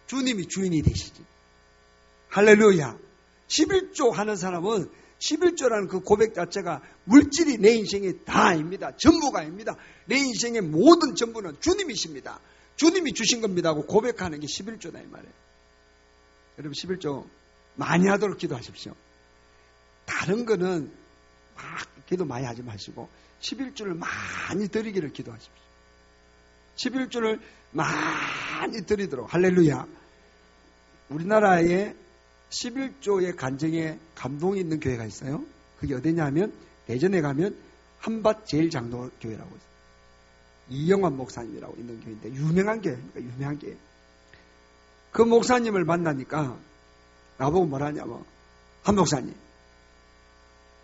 주님이 주인이 되시지. 할렐루야. 11조 하는 사람은 11조라는 그 고백 자체가 물질이 내 인생의 다 아닙니다. 전부가 아닙니다. 내 인생의 모든 전부는 주님이십니다. 주님이 주신 겁니다 하고 고백하는 게 11조다 이 말이에요. 여러분 11조 많이 하도록 기도하십시오. 다른 거는 막 기도 많이 하지 마시고 11조를 많이 드리기를 기도하십시오. 11조를 많이 드리도록. 할렐루야. 우리나라에 11조의 간증에 감동이 있는 교회가 있어요. 그게 어디냐면 대전에 가면 한밭제일장로교회라고 있어요. 이영환 목사님이라고 있는 교회인데 유명한 교회입니다. 유명한 교회. 그 목사님을 만나니까 나보고 뭐라냐면 한 목사님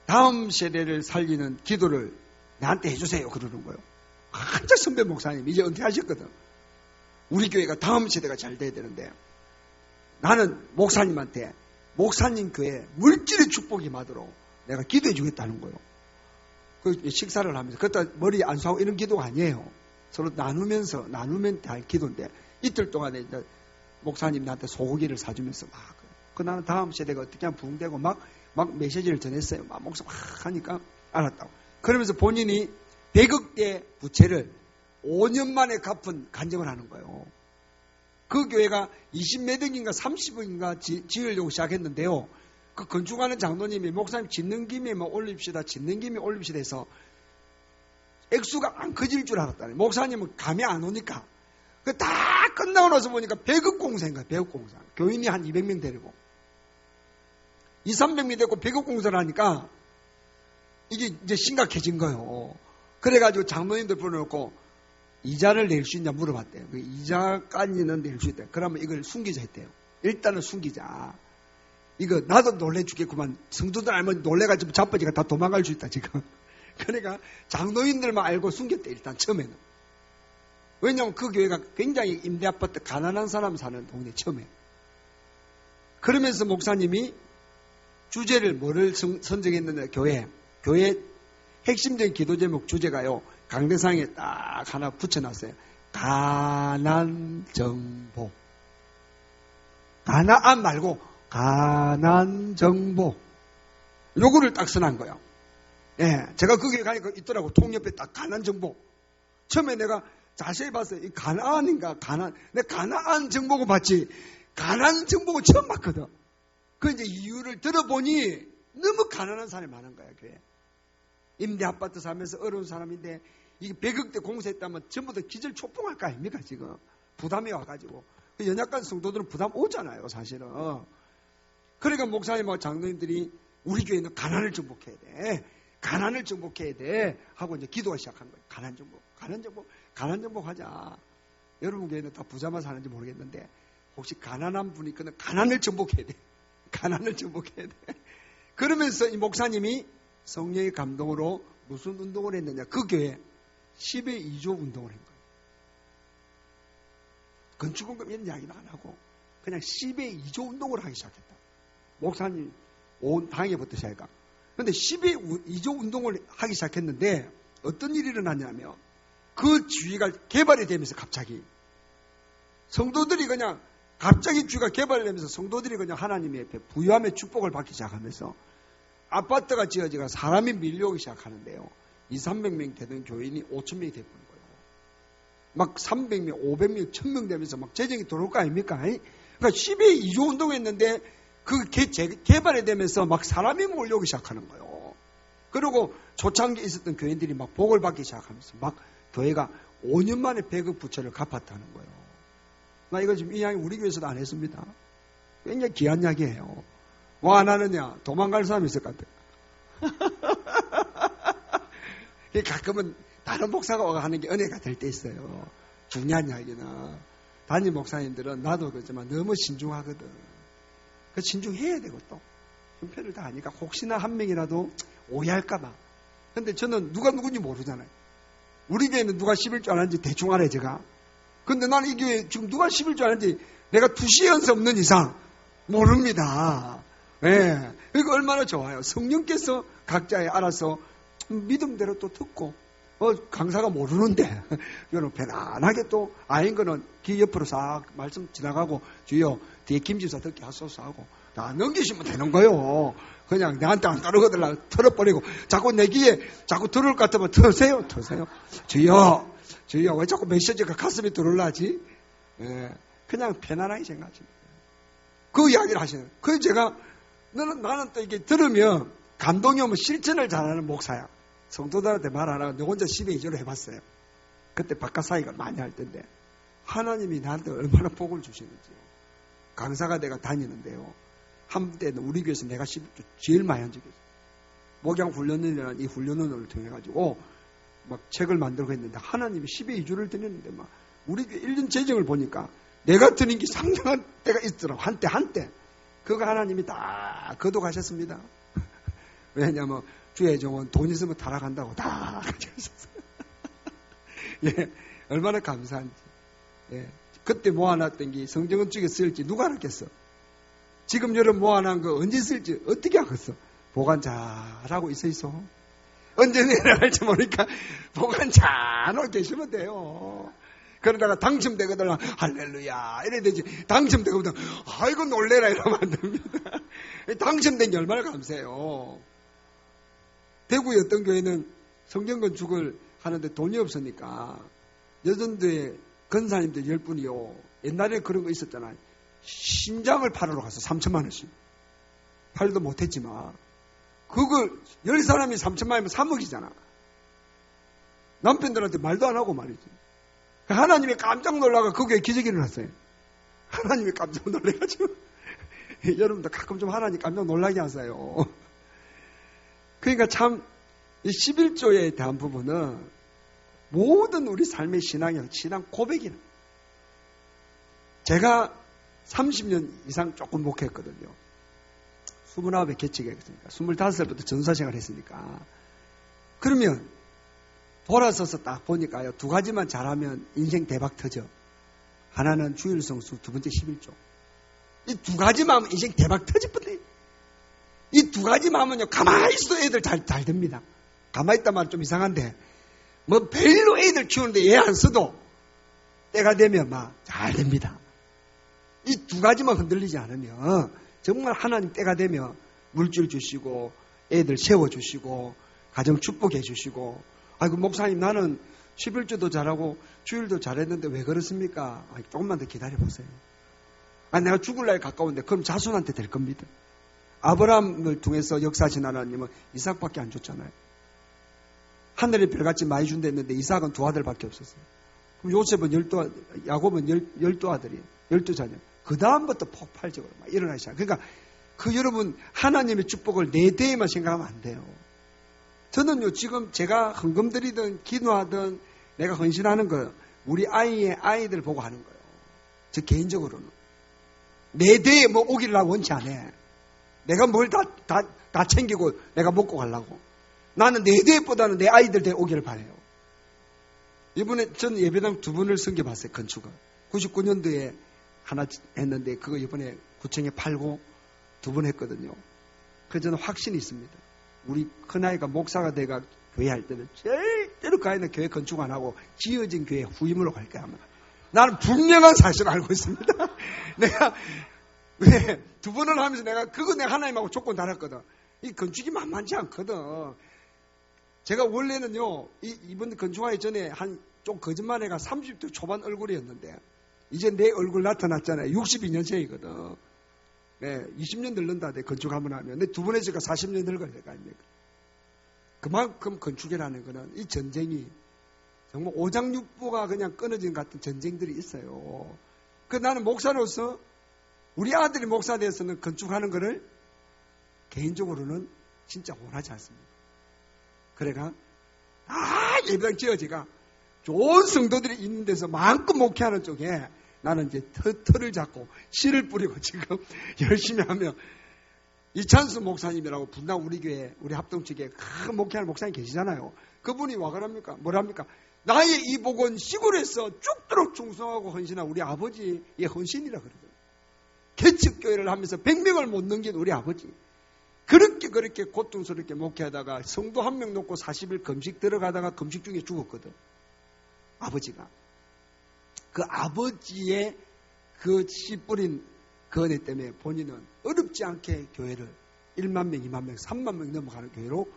다음 세대를 살리는 기도를 나한테 해주세요 그러는 거예요. 한참 선배 목사님 이제 은퇴하셨거든. 우리 교회가 다음 세대가 잘 돼야 되는데 나는 목사님한테 목사님 교회 물질의 축복이 임하도록 내가 기도해 주겠다는 거예요. 그 식사를 하면서 그때 머리 안 쏘고 이런 기도가 아니에요. 서로 나누면 할 기도인데 이틀 동안에 이제 목사님 나한테 소고기를 사주면서 그 나는 다음 세대가 어떻게 하면 부흥되고 막 메시지를 전했어요. 막 목사 막 하니까 알았다고. 그러면서 본인이 100억대 부채를 5년 만에 갚은 간증을 하는 거예요. 그 교회가 20몇 억인가 30억인가 지으려고 시작했는데요. 그 건축하는 장로님이 목사님 짓는 김에 올립시다. 짓는 김에 올립시다 해서 액수가 안 커질 줄 알았다네. 목사님은 감이 안 오니까. 그 다 끝나고 나서 보니까 100억 공사인 거야. 100억 공사. 교인이 한 200명 데리고. 200~300명 데리고 100억 공사를 하니까 이게 이제 심각해진 거예요. 그래가지고 장로님들 불러놓고 이자를 낼 수 있냐 물어봤대요. 그 이자까지는 낼 수 있대. 그러면 이걸 숨기자 했대요. 일단은 숨기자. 이거 나도 놀래 죽겠구만. 성도들 알면 놀래가지고 자빠지가 다 도망갈 수 있다 지금. 그러니까 장로인들만 알고 숨겼대 일단 처음에는. 왜냐하면 그 교회가 굉장히 임대아파트 가난한 사람 사는 동네 처음에. 그러면서 목사님이 주제를 뭐를 선정했느냐 교회 핵심적인 기도 제목 주제가요. 강대상에 딱 하나 붙여놨어요. 가난정복. 가나안 말고 가난정복. 요거를 딱 써놓은 거예요. 예, 제가 거기에 가니까 있더라고. 통옆에 딱 가난정복. 처음에 내가 자세히 봤어요. 이 가나안인가 내 가나안 정복을 봤지. 가난 정복을 처음 봤거든. 그 이제 이유를 들어보니 너무 가난한 사람이 많은 거야 교회. 임대 아파트 살면서 어려운 사람인데 이게 100억대 공사했다면 전부 다 기절 초풍할 거 아닙니까 지금. 부담이 와가지고. 연약한 성도들은 부담 오잖아요 사실은. 그러니까 목사님하고 장로님들이 우리 교회는 가난을 정복해야 돼. 가난을 정복해야 돼. 하고 이제 기도가 시작한 거예요. 가난 정복 하자. 여러분 교회는 다 부자만 사는지 모르겠는데 혹시 가난한 분이 있거든 가난을 정복해야 돼. 가난을 정복해야 돼. 그러면서 이 목사님이 성령의 감동으로 무슨 운동을 했느냐. 그 교회 10의 2조 운동을 한 거예요. 건축원금 이런 이야기는 안 하고 그냥 10의 2조 운동을 하기 시작했다. 목사님 온 당에부터 시작할까. 그런데 10의 2조 운동을 하기 시작했는데 어떤 일이 일어났냐면 그 주위가 개발이 되면서 갑자기 성도들이 그냥 갑자기 주위가 개발되면서 성도들이 그냥 하나님의 옆에 부유함의 축복을 받기 시작하면서 아파트가 지어지가 사람이 밀려오기 시작하는데요. 200~300명 되던 교인이 5,000명이 되는 거예요. 막 300명, 500명, 1,000명 되면서 막 재정이 들어올 거 아닙니까? 그러니까 10의 2조 운동했는데 그 개발이 되면서 막 사람이 몰려오기 시작하는 거예요. 그리고 초창기에 있었던 교인들이 막 복을 받기 시작하면서 막 교회가 5년 만에 100억 부채를 갚았다는 거예요. 나 이거 지금 이 이야기 우리 교회에서도 안 했습니다. 굉장히 귀한 이야기예요. 뭐 안 하느냐? 도망갈 사람이 있을 것 같아요. 가끔은 다른 목사가 와서 하는 게 은혜가 될 때 있어요. 중요한 이야기는. 담임 목사님들은 나도 그렇지만 너무 신중하거든. 그 신중해야 되고 또 형편을 다 아니까 혹시나 한 명이라도 오해할까봐. 근데 저는 누가 누군지 모르잖아요. 우리 교회는 누가 11조 안 하는지 대충 알아요 제가. 근데 나는 이 교회 지금 누가 11조 안 하는지 내가 2시에 연습 없는 이상 모릅니다. 예. 그러니까 얼마나 좋아요. 성령께서 각자에 알아서 믿음대로 또 듣고 강사가 모르는데 이거는 편안하게 또 아닌 거는 귀 옆으로 싹 말씀 지나가고 주여 뒤에 김지사 듣게 하소서 하고 다 넘기시면 되는 거예요. 그냥 내한테 안 따르거들라 털어버리고 자꾸 내 귀에 자꾸 들을 것 같으면 터세요. 주여 왜 자꾸 메시지가 가슴에 들어올라지? 예, 그냥 편안하게 생각하시면 돼요. 그 이야기를 하시는 거예요. 그래서 제가 나는 또 이게 들으면 감동이 오면 실천을 잘하는 목사야. 성도들한테 말 안 하고 너 혼자 10의 2조로 해봤어요. 그때 바깥 사이가 많이 할 텐데 하나님이 나한테 얼마나 복을 주시는지요. 강사가 내가 다니는데요. 한때는 우리 교회에서 내가 11조 제일 많이 한 적이 있어요. 목양 훈련이라는 이 훈련원을 통해가지고 막 책을 만들고 했는데 하나님이 10의 2주를 드렸는데 막 우리 교회 1년 재정을 보니까 내가 드린 게 상당한 때가 있더라고. 한때. 그거 하나님이 다 거둬가셨습니다. 왜냐하면 주의 종은 돈 있으면 타락한다고 다 가져가셨어요. 예, 얼마나 감사한지. 예, 그때 모아놨던 게 성경은 쪽에 쓸지 누가 알았겠어. 지금 여러분 모아놓은 거 언제 쓸지 어떻게 알겠어. 보관 잘하고 있어. 언제 내려갈지 모르니까 보관 잘하고 계시면 돼요. 그러다가 당첨되거든 할렐루야 이래야 되지. 당첨되거든 아이고 놀래라 이러면 안 됩니다. 당첨된 게 얼마나 감사해요. 대구의 어떤 교회는 성경 건축을 하는데 돈이 없으니까 여전도에 건사님들 10분이요. 옛날에 그런 거 있었잖아요. 신장을 팔으러 가서 3천만 원씩. 팔도 못했지만 그걸 10사람이 3천만 원이면 3억이잖아. 남편들한테 말도 안 하고 말이지. 하나님이 깜짝 놀라가 거기에 기적이 일어났어요. 하나님이 깜짝 놀라가지고 여러분도 가끔 좀 하나님 깜짝 놀라게 하세요. 그러니까 참 이 11조에 대한 부분은 모든 우리 삶의 신앙 고백이는 제가 30년 이상 조금 목회했거든요. 29에 개척했으니까 25살부터 전사생활 했으니까 그러면 돌아서서 딱 보니까요. 두 가지만 잘하면 인생 대박 터져. 하나는 주일 성수, 두 번째 11조. 이 두 가지만 하면 인생 대박 터지거든요. 이 두 가지만 하면요. 가만히 있어도 애들 잘 됩니다. 가만히 있단 말은 좀 이상한데 뭐 별로 애들 키우는데 얘 안 써도 때가 되면 막 잘 됩니다. 이 두 가지만 흔들리지 않으면 정말 하나님 때가 되면 물질 주시고 애들 세워주시고 가정 축복해 주시고 아이고 목사님 나는 11조도 잘하고 주일도 잘했는데 왜 그렇습니까? 조금만 더 기다려보세요. 내가 죽을 날 가까운데 그럼 자손한테 될 겁니다. 아브라함을 통해서 역사하신 하나님은 이삭밖에 안 줬잖아요. 하늘의 별같이 많이 준댔는데 이삭은 두 아들밖에 없었어요. 그럼 요셉은 야곱은 12아들이에요. 12자녀. 그 다음부터 폭발적으로 막 일어나기 시작. 그러니까 여러분 하나님의 축복을 내 대에만 생각하면 안 돼요. 저는요 지금 제가 헌금 드리든 기도하든 내가 헌신하는 거 우리 아이의 아이들 보고 하는 거예요. 저 개인적으로는 내 대에 뭐 오기를 하고 원치 않아. 내가 뭘 다 챙기고 내가 먹고 가려고. 나는 내 대보다는 내 아이들 대에 오기를 바라요. 이번에 전 예배당 2분을 섬겨봤어요. 건축을 99년도에 하나 했는데 그거 이번에 구청에 팔고 2번 했거든요. 그래서 저는 확신이 있습니다. 우리 큰아이가 목사가 돼가 교회 할 때는 절대로 그 아이는 교회 건축 안 하고 지어진 교회 후임으로 갈 거야. 나는 분명한 사실을 알고 있습니다. 내가 왜 2번을 하면서 내가 하나님하고 조건 달았거든. 이 건축이 만만치 않거든. 제가 원래는요 이번 건축하기 전에 좀 거짓말해가 30대 초반 얼굴이었는데 이제 내 얼굴 나타났잖아요. 62년생이거든. 네, 20년 늙는다. 내 건축하면 하면. 근데 2번 했으니까 40년 늙어야 될 거 아닙니까? 그만큼 건축이라는 거는 이 전쟁이 정말 오장육부가 그냥 끊어진 같은 전쟁들이 있어요. 나는 목사로서 우리 아들이 목사 돼서는 건축하는 거를 개인적으로는 진짜 원하지 않습니다. 그래가 예배당 지어지가 좋은 성도들이 있는 데서 마음껏 목회하는 쪽에 나는 이제 털을 잡고 씨를 뿌리고 지금 열심히 하며 이찬수 목사님이라고 분당 우리 교회 우리 합동 측에 큰 목회하는 목사님 계시잖아요. 그분이 와그럽니까? 뭐랍니까? 나의 이 복은 시골에서 죽도록 충성하고 헌신한 우리 아버지의 헌신이라 그러거든요. 개척교회를 하면서 100명을 못 넘긴 우리 아버지. 그렇게 고통스럽게 목회하다가 성도 1명 놓고 40일 금식 들어가다가 금식 중에 죽었거든. 아버지가. 그 아버지의 그 씨 뿌린 그 은혜 때문에 본인은 어렵지 않게 교회를 1만 명, 2만 명, 3만 명 넘어가는 교회로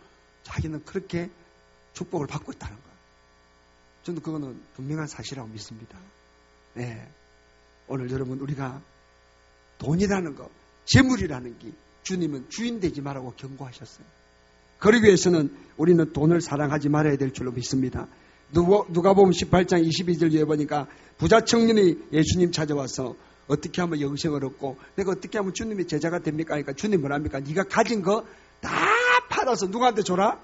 자기는 그렇게 축복을 받고 있다는 거예요. 저는 그거는 분명한 사실이라고 믿습니다. 네. 오늘 여러분 우리가 돈이라는 거, 재물이라는 게 주님은 주인 되지 말라고 경고하셨어요. 그러기 위해서는 우리는 돈을 사랑하지 말아야 될 줄로 믿습니다. 누가복음 18장 22절에 보니까 부자 청년이 예수님 찾아와서 어떻게 하면 영생을 얻고 내가 어떻게 하면 주님의 제자가 됩니까? 그러니까 주님 뭐랍니까? 네가 가진 거 다 팔아서 누구한테 줘라?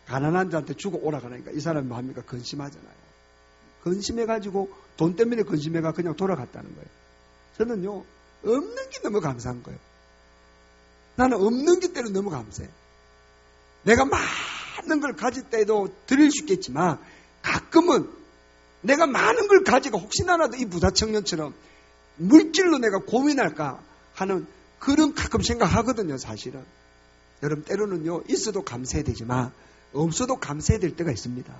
가난한 자한테 주고 오라 그러니까 이 사람이 뭐 합니까? 근심하잖아요. 근심해가지고 돈 때문에 근심해가 그냥 돌아갔다는 거예요. 저는요 없는 게 너무 감사한 거예요. 나는 없는 게 때문에 너무 감사해. 내가 많은 걸 가질 때도 드릴 수 있겠지만 가끔은 내가 많은 걸 가지고 혹시나라도 이 부자 청년처럼 물질로 내가 고민할까 하는 그런 가끔 생각하거든요. 사실은 여러분 때로는요 있어도 감사해야 되지만 없어도 감사해야 될 때가 있습니다.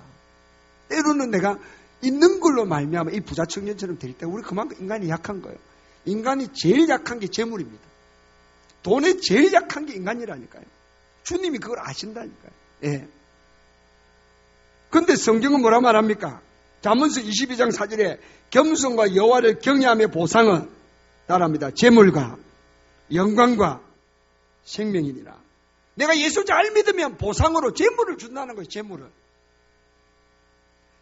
때로는 내가 있는 걸로 말미암아 이 부자 청년처럼 될 때 우리 그만큼 인간이 약한 거예요. 인간이 제일 약한 게 재물입니다. 돈에 제일 약한 게 인간이라니까요. 주님이 그걸 아신다니까요. 예. 근데 성경은 뭐라 말합니까? 잠언서 22장 4절에 겸손과 여호와를 경외함의 보상은 따라합니다. 재물과 영광과 생명이니라. 내가 예수 잘 믿으면 보상으로 재물을 준다는 거예요. 재물을.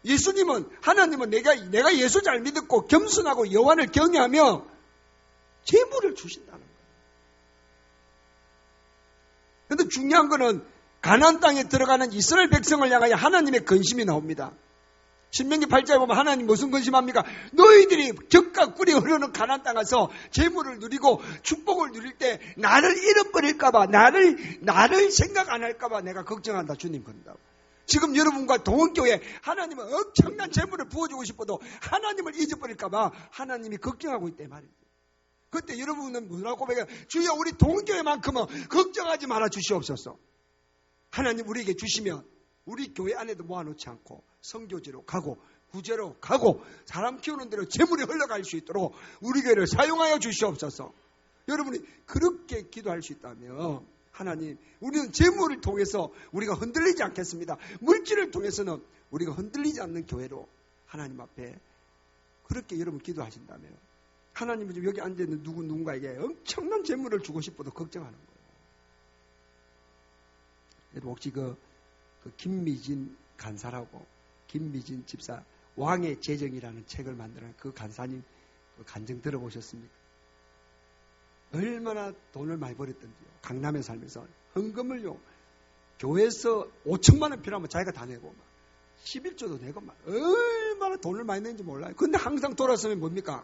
예수님은 하나님은 내가 예수 잘 믿었고 겸손하고 여호와를 경외하며 재물을 주신다는 거예요. 그런데 중요한 거는 가나안 땅에 들어가는 이스라엘 백성을 향하여 하나님의 근심이 나옵니다. 신명기 8장에 보면 하나님 무슨 근심합니까? 너희들이 젖과 꿀이 흐르는 가나안 땅에서 재물을 누리고 축복을 누릴 때 나를 잃어버릴까 봐 나를 생각 안 할까 봐 내가 걱정한다. 주님 그런다고. 지금 여러분과 동원교회 하나님은 엄청난 재물을 부어주고 싶어도 하나님을 잊어버릴까 봐 하나님이 걱정하고 있대 말이에요. 그때 여러분은 뭐라고 고백해요? 주여 우리 동교회만큼은 걱정하지 말아 주시옵소서. 하나님 우리에게 주시면 우리 교회 안에도 모아놓지 않고 선교지로 가고 구제로 가고 사람 키우는 대로 재물이 흘러갈 수 있도록 우리 교회를 사용하여 주시옵소서. 여러분이 그렇게 기도할 수 있다면 하나님 우리는 재물을 통해서 우리가 흔들리지 않겠습니다. 물질을 통해서는 우리가 흔들리지 않는 교회로 하나님 앞에 그렇게 여러분 기도하신다면 하나님은 지금 여기 앉아있는 누군가에게 엄청난 재물을 주고 싶어도 걱정하는 거예요. 여러분 혹시 그 김미진 간사라고 김미진 집사 왕의 재정이라는 책을 만드는 그 간사님 그 간증 들어보셨습니까? 얼마나 돈을 많이 벌었던지요. 강남에 살면서 헌금을요 교회에서 5천만 원 필요하면 자기가 다 내고 막 11조도 내고 막 얼마나 돈을 많이 냈는지 몰라요. 근데 항상 돌아서면 뭡니까?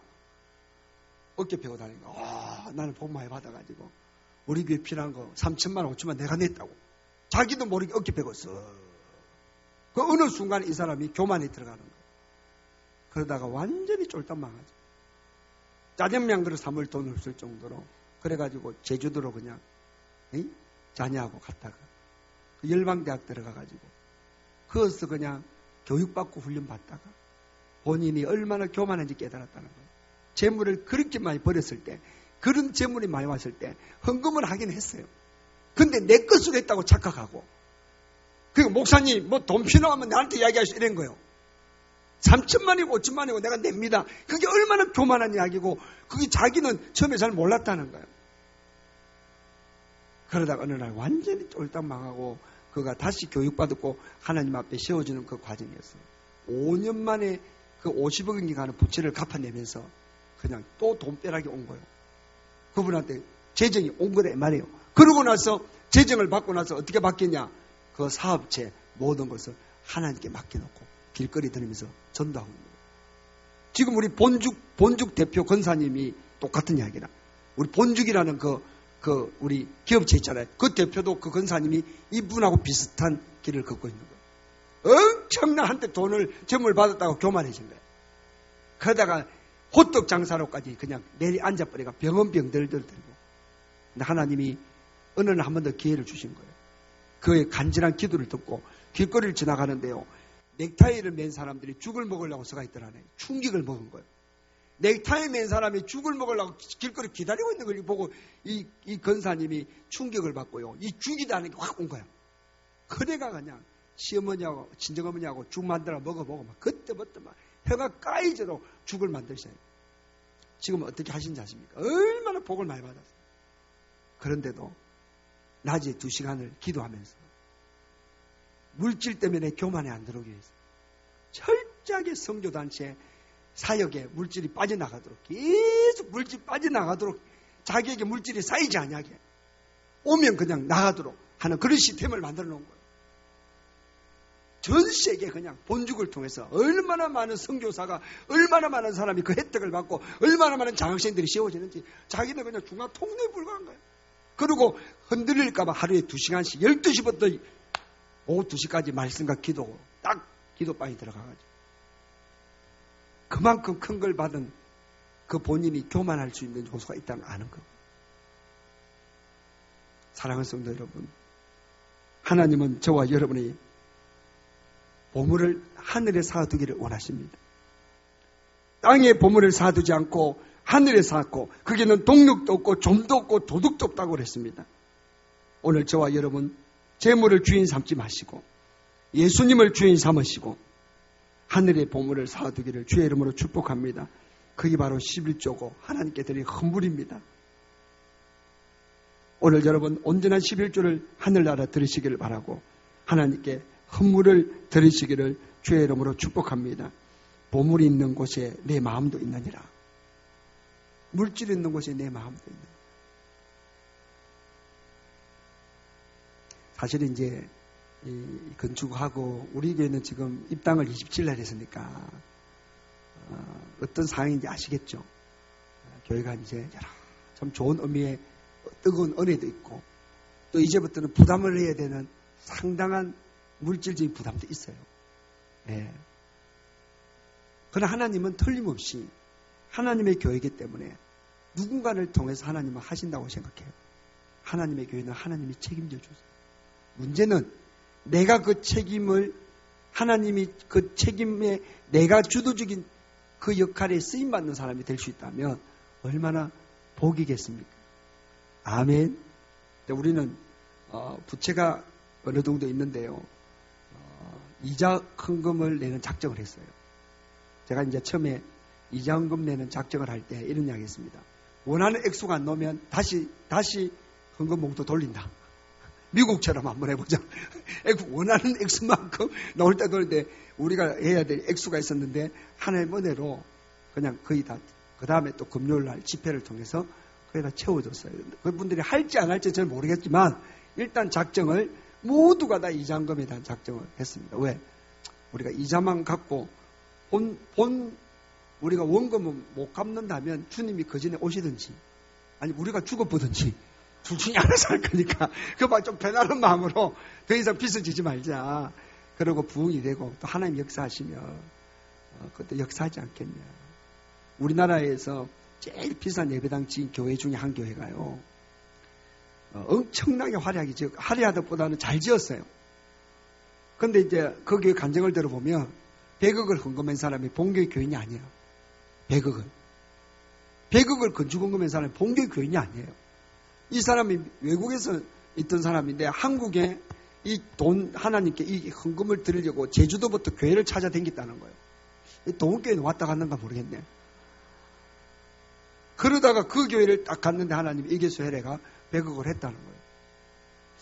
어깨 펴고 다니는 거. 나는 복 많이 받아가지고 우리 교회 필요한 거 3천만 원 5천만 내가 냈다고. 자기도 모르게 어깨 펴고 그 어느 순간에 이 사람이 교만에 들어가는 거예요. 그러다가 완전히 쫄딱 망하죠. 짜장면 그릇 사물 돈 없을 정도로 그래가지고 제주도로 그냥 자녀하고 갔다가 열방대학 들어가가지고 거기서 그냥 교육받고 훈련받다가 본인이 얼마나 교만한지 깨달았다는 거예요. 재물을 그렇게 많이 버렸을 때 그런 재물이 많이 왔을 때 헌금을 하긴 했어요. 근데 내 것으로 했다고 착각하고 그리고 목사님 뭐 돈 필요하면 나한테 이야기하시 이런 거예요. 3천만이고 5천만이고 내가 냅니다. 그게 얼마나 교만한 이야기고 그게 자기는 처음에 잘 몰랐다는 거예요. 그러다가 어느 날 완전히 쫄딱 망하고 그가 다시 교육받았고 하나님 앞에 세워주는 그 과정이었어요. 5년 만에 그 50억인가 가는 부채를 갚아내면서 그냥 또 돈벼락이 온 거예요. 그분한테 재정이 온 거래 말이에요. 그러고 나서 재정을 받고 나서 어떻게 바뀌냐? 그 사업체 모든 것을 하나님께 맡겨놓고 길거리 다니면서 전도하고 있는 거예요. 지금 우리 본죽 대표 권사님이 똑같은 이야기라. 우리 본죽이라는 그 우리 기업체 있잖아요. 그 대표도 그 권사님이 이분하고 비슷한 길을 걷고 있는 거예요. 엄청난 한때 돈을 재물 받았다고 교만해진 거예요. 그러다가 호떡 장사로까지 그냥 내리 앉아버리가 병원병들들 들고. 근데 하나님이 어느 날 한 번 더 기회를 주신 거예요. 그의 간절한 기도를 듣고 길거리를 지나가는데요. 넥타이를 맨 사람들이 죽을 먹으려고 서가 있더라네. 충격을 먹은 거예요. 넥타이 맨 사람이 죽을 먹으려고 길거리 기다리고 있는 걸 보고 이 권사님이 충격을 받고요. 이 죽이다는 게 확 온 거야. 그래가 그냥 시어머니하고 친정어머니하고 죽 만들어 먹어보고 막 그때부터 막 혀가 까이지로 죽을 만드셔요. 지금 어떻게 하신지 아십니까? 얼마나 복을 많이 받았어요. 그런데도 낮에 2시간을 기도하면서 물질 때문에 교만에 안 들어오게 해서 철저하게 선교단체 사역에 물질이 빠져나가도록, 계속 물질이 빠져나가도록, 자기에게 물질이 쌓이지 않게 오면 그냥 나가도록 하는 그런 시스템을 만들어 놓은 거예요. 전 세계 그냥 본죽을 통해서 얼마나 많은 선교사가, 얼마나 많은 사람이 그 혜택을 받고 얼마나 많은 장학생들이 세워지는지 자기는 그냥 중앙 통로에 불과한 거예요. 그리고 흔들릴까봐 하루에 2시간씩 12시부터 오후 2시까지 말씀과 기도, 딱 기도방에 들어가가지고 그만큼 큰 걸 받은 그 본인이 교만할 수 있는 요소가 있다는 걸 아는 거예요. 사랑하는 성도 여러분, 하나님은 저와 여러분이 보물을 하늘에 쌓아두기를 원하십니다. 땅에 보물을 쌓아두지 않고 하늘에 쌓았고 거기는 동력도 없고 좀도 없고 도둑도 없다고 그랬습니다. 오늘 저와 여러분 재물을 주인 삼지 마시고 예수님을 주인 삼으시고 하늘의 보물을 쌓아두기를 주의 이름으로 축복합니다. 그게 바로 11조고 하나님께 드릴 헌물입니다. 오늘 여러분 온전한 11조를 하늘나라 들으시기를 바라고 하나님께 헌물을 드리시기를 주의 이름으로 축복합니다. 보물이 있는 곳에 내 마음도 있느니라. 물질이 있는 곳에 내 마음도 있느니라. 사실 이제 건축하고 우리 교회는 지금 입당을 27날 했으니까 어떤 상황인지 아시겠죠? 교회가 이제 여러 참 좋은 의미의 뜨거운 은혜도 있고 또 이제부터는 부담을 해야 되는 상당한 물질적인 부담도 있어요. 네. 그러나 하나님은 틀림없이 하나님의 교회이기 때문에 누군가를 통해서 하나님은 하신다고 생각해요. 하나님의 교회는 하나님이 책임져 주세요. 문제는 내가 그 책임을 하나님이 그 책임에 내가 주도적인 그 역할에 쓰임받는 사람이 될 수 있다면 얼마나 복이겠습니까? 아멘. 우리는 부채가 어느 정도 있는데요. 이자 헌금을 내는 작정을 했어요. 제가 이제 처음에 이자 헌금 내는 작정을 할 때 이런 이야기 했습니다. 원하는 액수가 안 나오면 다시 헌금 봉투 돌린다. 미국처럼 한번 해보자. 원하는 액수만큼 나올 때 돌는데 우리가 해야 될 액수가 있었는데 하나님 은혜로 그냥 거의 다 그 다음에 또 금요일 날 집회를 통해서 거의 다 채워줬어요. 그분들이 할지 안 할지 저는 모르겠지만 일단 작정을 모두가 다 이자헌금에 대한 작정을 했습니다. 왜? 우리가 이자만 갖고 우리가 원금은 못 갚는다면 주님이 그 전에 오시든지 아니 우리가 죽어보든지 둘 중에 하나서 할 거니까 그만 좀 편안한 마음으로 더 이상 빚을 지지 말자. 그러고 부흥이 되고 또 하나님 역사하시면 그것도 역사하지 않겠냐. 우리나라에서 제일 비싼 예배당 지은 교회 중에 한 교회가요. 엄청나게 화려하다 보다는 잘 지었어요. 근데 이제 그 교회 간증을 들어보면 100억을 헌금한 사람이 본교회 교인이 아니에요. 100억을 건축 헌금한 사람이 본교회 교인이 아니에요. 이 사람이 외국에서 있던 사람인데 한국에 이 돈 하나님께 이 헌금을 드리려고 제주도부터 교회를 찾아다녔다는 거예요. 동교회는 왔다 갔는가 모르겠네. 그러다가 그 교회를 딱 갔는데 하나님이 이계수 회례가 100억을 했다는 거예요.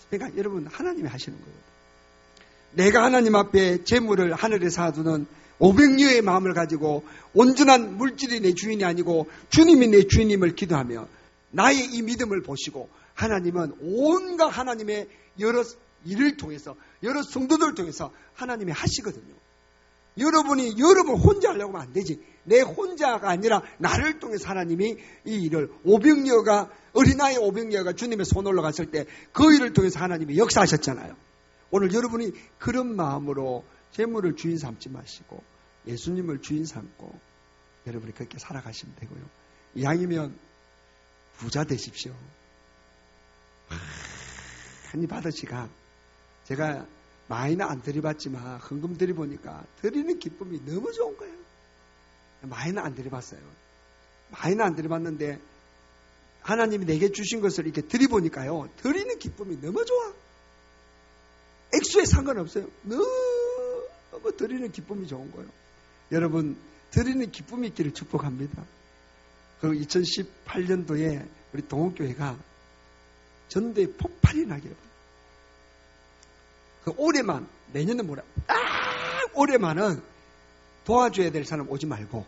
그러니까 여러분 하나님이 하시는 거예요. 내가 하나님 앞에 재물을 하늘에 쌓아두는 500녀의 마음을 가지고 온전한 물질이 내 주인이 아니고 주님이 내 주인임을 기도하며 나의 이 믿음을 보시고 하나님은 온갖 하나님의 여러 일을 통해서 여러 성도들을 통해서 하나님이 하시거든요. 여러분 혼자 하려고 하면 안 되지. 내 혼자가 아니라 나를 통해서 하나님이 이 일을 500녀가 어린아이 500녀가 주님의 손 올라갔을 때 그 일을 통해서 하나님이 역사하셨잖아요. 오늘 여러분이 그런 마음으로 재물을 주인 삼지 마시고 예수님을 주인 삼고 여러분이 그렇게 살아가시면 되고요. 이왕이면 부자 되십시오. 많이 받으시가 제가 많이는 안 드려봤지만 헌금 드려보니까 드리는 기쁨이 너무 좋은 거예요. 많이는 안 드려봤어요. 많이는 안 드려봤는데 하나님이 내게 주신 것을 이렇게 드려보니까요. 드리는 기쁨이 너무 좋아. 액수에 상관없어요. 너무 드리는 기쁨이 좋은 거예요. 여러분 드리는 기쁨이 있기를 축복합니다. 그 2018년도에 우리 동호교회가 전도에 폭발이 나기를 그 올해만 내년은 뭐라 올해만은 도와줘야 될 사람 오지 말고,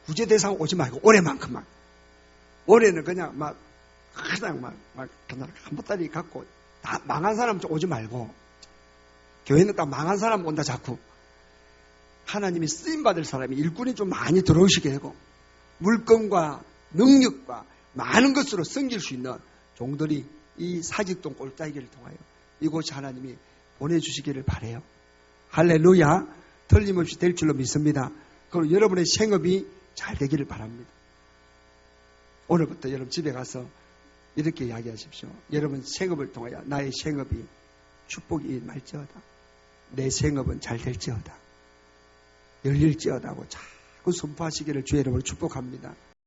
구제 대상 오지 말고, 올해만큼만. 올해는 그냥 그냥 한 보따리 갖고, 다 망한 사람 좀 오지 말고, 교회는 딱 망한 사람 온다 자꾸. 하나님이 쓰임받을 사람이 일꾼이 좀 많이 들어오시게 하고, 물건과 능력과 많은 것으로 섬길 수 있는 종들이 이 사직동 꼴짜기를 통하여 이곳이 하나님이 보내주시기를 바라요. 할렐루야. 틀림없이 될 줄로 믿습니다. 그리고 여러분의 생업이 잘 되기를 바랍니다. 오늘부터 여러분 집에 가서 이렇게 이야기하십시오. 여러분 생업을 통하여 나의 생업이 축복이 말지어다. 내 생업은 잘 될지어다. 열릴지어다 하고 자꾸 선포하시기를 주의 이름으로 축복합니다.